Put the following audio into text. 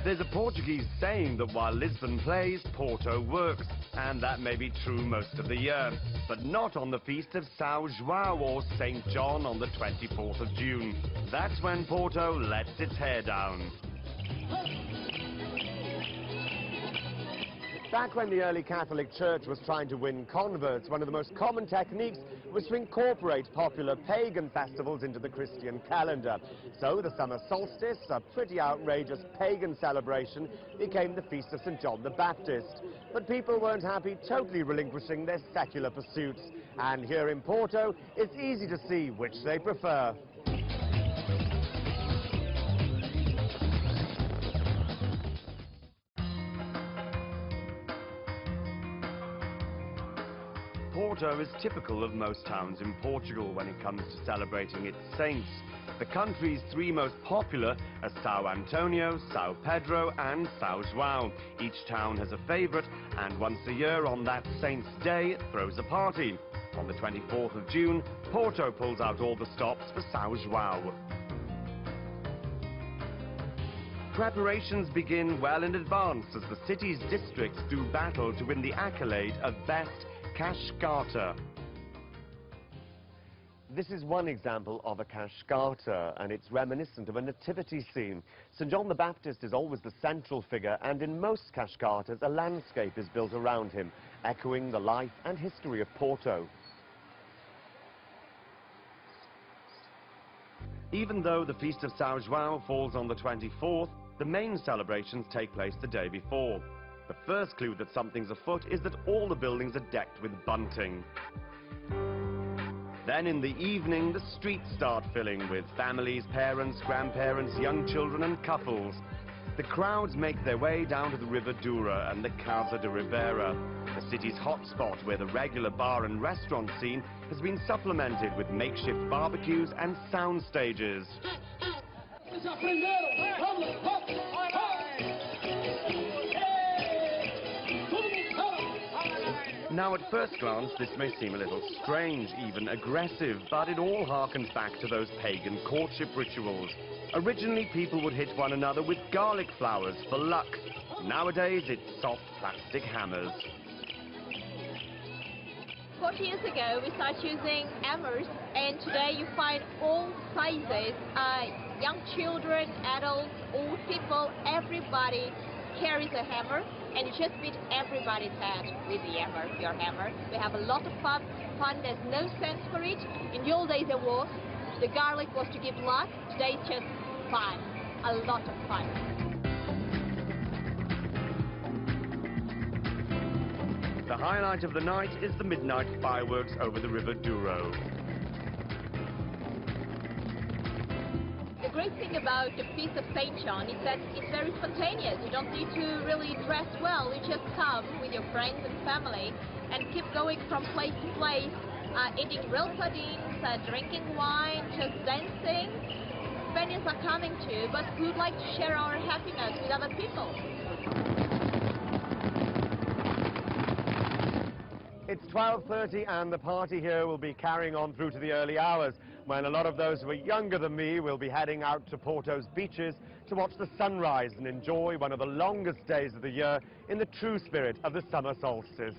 There's a Portuguese saying that while Lisbon plays, Porto works, and that may be true most of the year, but not on the feast of Sao João or St. John on the 24th of June. That's when Porto lets its hair down. Back when the early Catholic Church was trying to win converts, one of the most common techniques was to incorporate popular pagan festivals into the Christian calendar. So the summer solstice, a pretty outrageous pagan celebration, became the Feast of St. John the Baptist. But people weren't happy totally relinquishing their secular pursuits. And here in Porto, it's easy to see which they prefer. Porto is typical of most towns in Portugal when it comes to celebrating its saints. The country's three most popular are São Antonio, São Pedro and Sao João. Each town has a favourite, and once a year on that saint's day it throws a party. On the 24th of June, Porto pulls out all the stops for Sao João. Preparations begin well in advance as the city's districts do battle to win the accolade of Best Cascata. This is one example of a cascata, and it's reminiscent of a nativity scene. St. John the Baptist is always the central figure, and in most cascatas a landscape is built around him, echoing the life and history of Porto. Even though the Feast of Sao João falls on the 24th, the main celebrations take place the day before. The first clue that something's afoot is that all the buildings are decked with bunting. Then in the evening, the streets start filling with families, parents, grandparents, young children and couples. The crowds make their way down to the River Douro and the Casa de Rivera, the city's hotspot where the regular bar and restaurant scene has been supplemented with makeshift barbecues and sound stages. Now, at first glance, this may seem a little strange, even aggressive, but it all harkens back to those pagan courtship rituals. Originally, people would hit one another with garlic flowers for luck. Nowadays, it's soft plastic hammers. 40 years ago, we started using hammers, and today you find all sizes, young children, adults, old people, everybody carries a hammer, and you just beat everybody's head with your hammer. We have a lot of fun. There's no sense for it. In the old days there was. The garlic was to give luck. Today it's just fun. A lot of fun. The highlight of the night is the midnight fireworks over the River Douro. The great thing about the Feast of St. John is that it's very spontaneous. You don't need to really dress well. You just come with your friends and family and keep going from place to place, eating grilled sardines, drinking wine, just dancing. Spaniards are coming too, but we would like to share our happiness with other people. It's 12:30 and the party here will be carrying on through to the early hours, when a lot of those who are younger than me will be heading out to Porto's beaches to watch the sunrise and enjoy one of the longest days of the year in the true spirit of the summer solstice.